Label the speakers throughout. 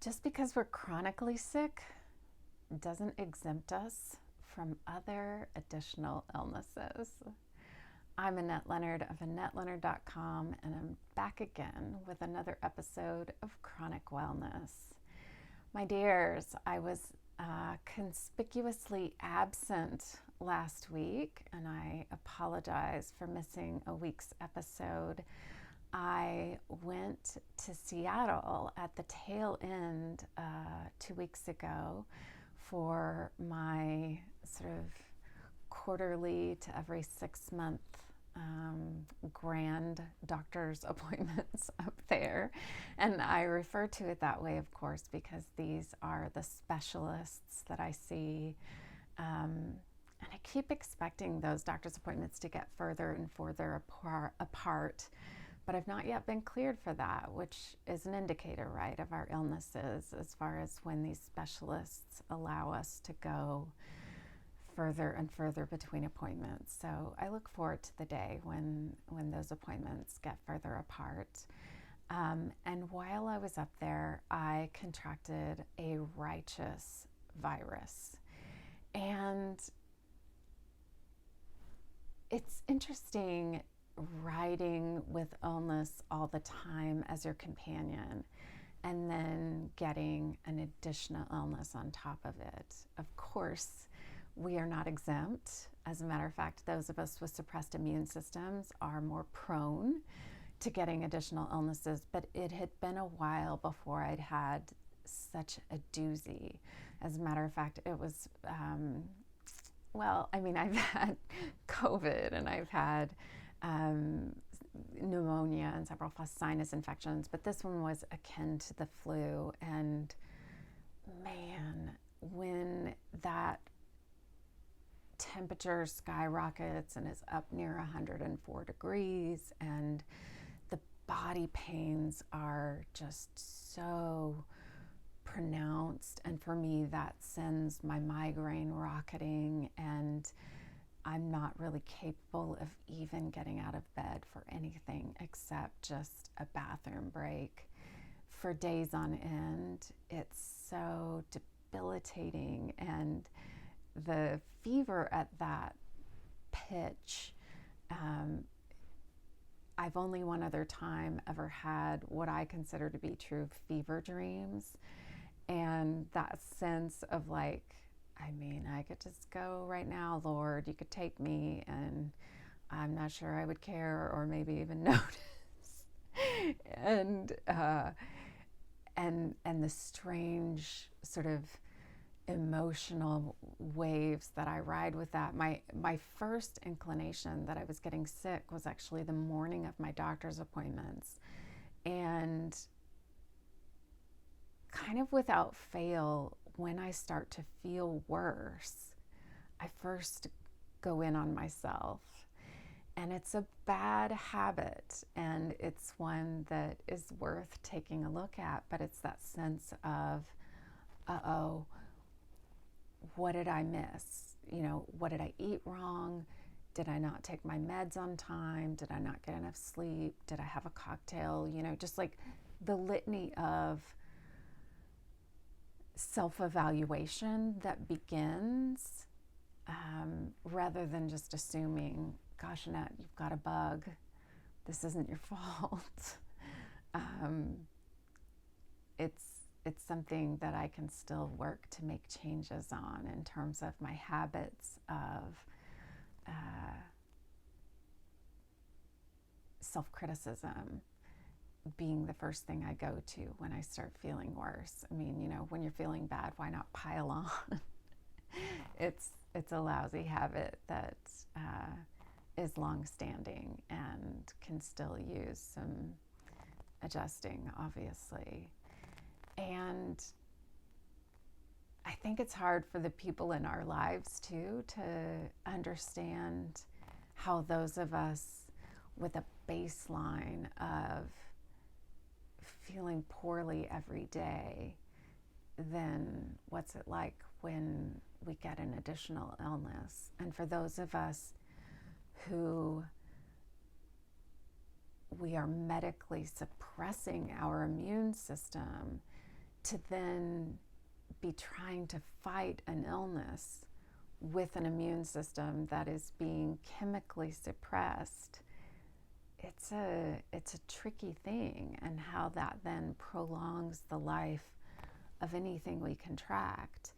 Speaker 1: Just because we're chronically sick doesn't exempt us from other additional illnesses. I'm Annette Leonard of AnnetteLeonard.com, and I'm back again with another episode of Chronic Wellness. My dears, I was conspicuously absent last week, and I apologize for missing a week's episode. I went to Seattle at the tail end 2 weeks ago for my sort of quarterly to every 6 month grand doctor's appointments up there. And I refer to it that way, of course, because these are the specialists that I see. And I keep expecting those doctor's appointments to get further and further apart. But I've not yet been cleared for that, which is an indicator, right, of our illnesses as far as when these specialists allow us to go further and further between appointments. So I look forward to the day when those appointments get further apart. And while I was up there, I contracted a righteous virus. And it's interesting riding with illness all the time as your companion and then getting an additional illness on top of it. Of course, we are not exempt. As a matter of fact, those of us with suppressed immune systems are more prone to getting additional illnesses, but it had been a while before I'd had such a doozy. As a matter of fact, it was, I've had COVID and I've had pneumonia and several sinus infections, but this one was akin to the flu. And man, when that temperature skyrockets and is up near 104 degrees and the body pains are just so pronounced, and for me that sends my migraine rocketing, and I'm not really capable of even getting out of bed for anything except just a bathroom break for days on end. It's so debilitating, and the fever at that pitch, I've only one other time ever had what I consider to be true fever dreams, and that sense of like, I could just go right now, Lord, you could take me, and I'm not sure I would care or maybe even notice. and the strange sort of emotional waves that I ride with that. My first inclination that I was getting sick was actually the morning of my doctor's appointments, and kind of without fail, when I start to feel worse, I first go in on myself. And it's a bad habit, and it's one that is worth taking a look at, but it's that sense of, uh-oh, what did I miss? What did I eat wrong? Did I not take my meds on time? Did I not get enough sleep? Did I have a cocktail? Just like the litany of self-evaluation that begins, rather than just assuming, gosh, Annette, you've got a bug. This isn't your fault. It's something that I can still work to make changes on in terms of my habits of self-criticism being the first thing I go to when I start feeling worse. When you're feeling bad, why not pile on? It's a lousy habit that is long-standing and can still use some adjusting, obviously. And I think it's hard for the people in our lives too to understand how those of us with a baseline of feeling poorly every day, then what's it like when we get an additional illness? And for those of us who we are medically suppressing our immune system to then be trying to fight an illness with an immune system that is being chemically suppressed, it's a tricky thing, and how that then prolongs the life of anything we contract,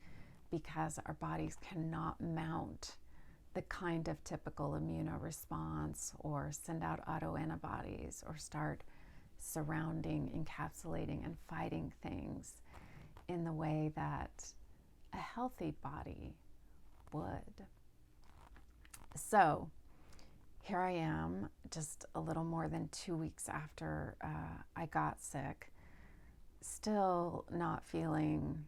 Speaker 1: because our bodies cannot mount the kind of typical immunoresponse or send out autoantibodies or start surrounding, encapsulating, and fighting things in the way that a healthy body would. So here I am, just a little more than 2 weeks after I got sick, still not feeling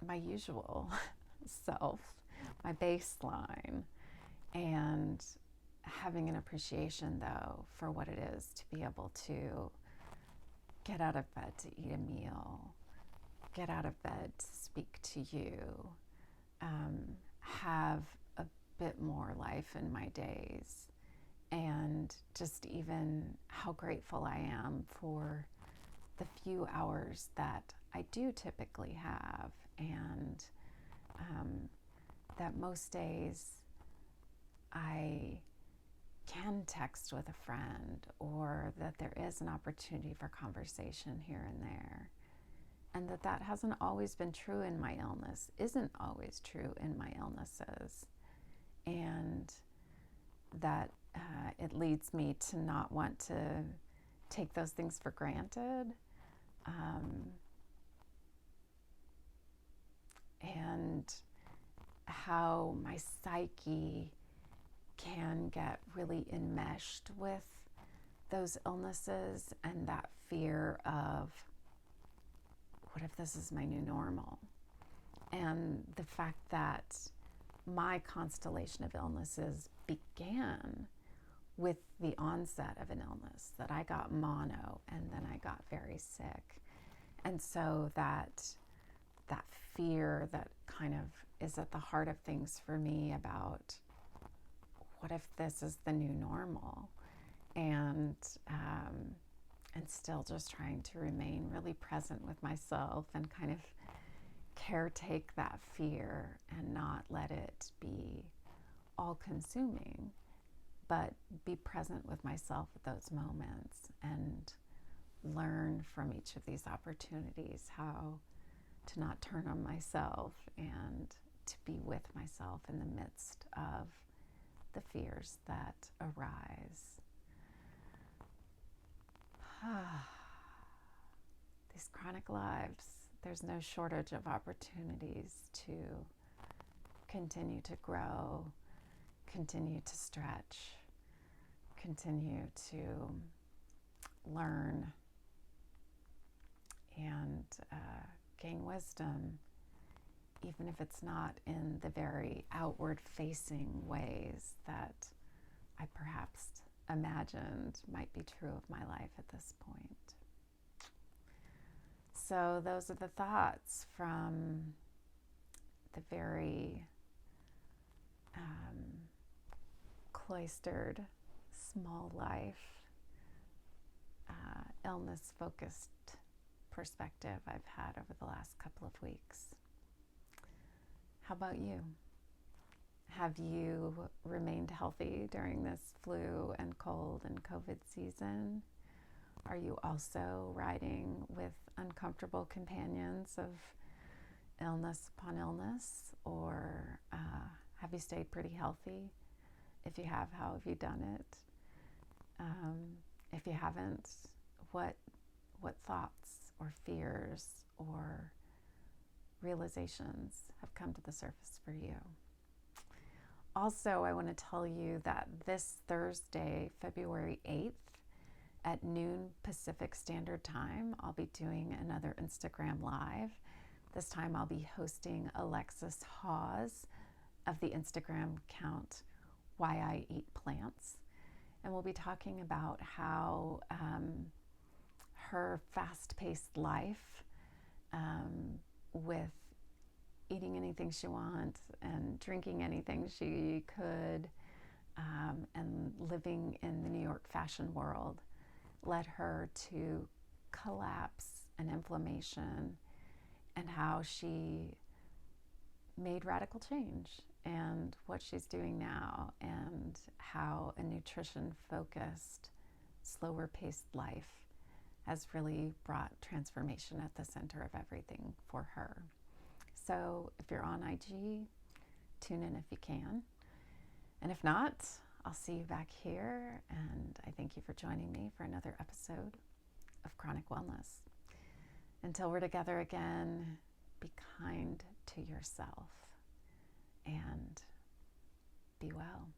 Speaker 1: my usual self, my baseline, and having an appreciation, though, for what it is to be able to get out of bed to eat a meal, get out of bed to speak to you, have a bit more life in my days, and just even how grateful I am for the few hours that I do typically have, and that most days I can text with a friend, or that there is an opportunity for conversation here and there, and that hasn't always been true in my illness, isn't always true in my illnesses, and that it leads me to not want to take those things for granted, and how my psyche can get really enmeshed with those illnesses, and that fear of, what if this is my new normal? And the fact that my constellation of illnesses began with the onset of an illness, that I got mono and then I got very sick. And so that fear that kind of is at the heart of things for me about, what if this is the new normal? And still just trying to remain really present with myself and kind of caretake that fear and not let it be all consuming, but be present with myself at those moments and learn from each of these opportunities how to not turn on myself and to be with myself in the midst of the fears that arise. These chronic lives, there's no shortage of opportunities to continue to grow, continue to stretch, continue to learn, and gain wisdom, even if it's not in the very outward-facing ways that I perhaps imagined might be true of my life at this point. So those are the thoughts from the very cloistered, small life, illness-focused perspective I've had over the last couple of weeks. How about you? Have you remained healthy during this flu and cold and COVID season? Are you also riding with uncomfortable companions of illness upon illness? Or have you stayed pretty healthy? If you have, how have you done it? If you haven't, what thoughts or fears or realizations have come to the surface for you? Also, I want to tell you that this Thursday, February 8th, at noon Pacific Standard Time, I'll be doing another Instagram Live. This time I'll be hosting Alexis Hawes of the Instagram account Why I Eat Plants. And we'll be talking about how her fast-paced life with eating anything she wants and drinking anything she could, and living in the New York fashion world led her to collapse and inflammation, and how she made radical change, and what she's doing now, and how a nutrition focused, slower paced life has really brought transformation at the center of everything for her. So if you're on IG, tune in if you can. And if not, I'll see you back here. And I thank you for joining me for another episode of Chronic Wellness. Until we're together again, be kind to yourself and be well.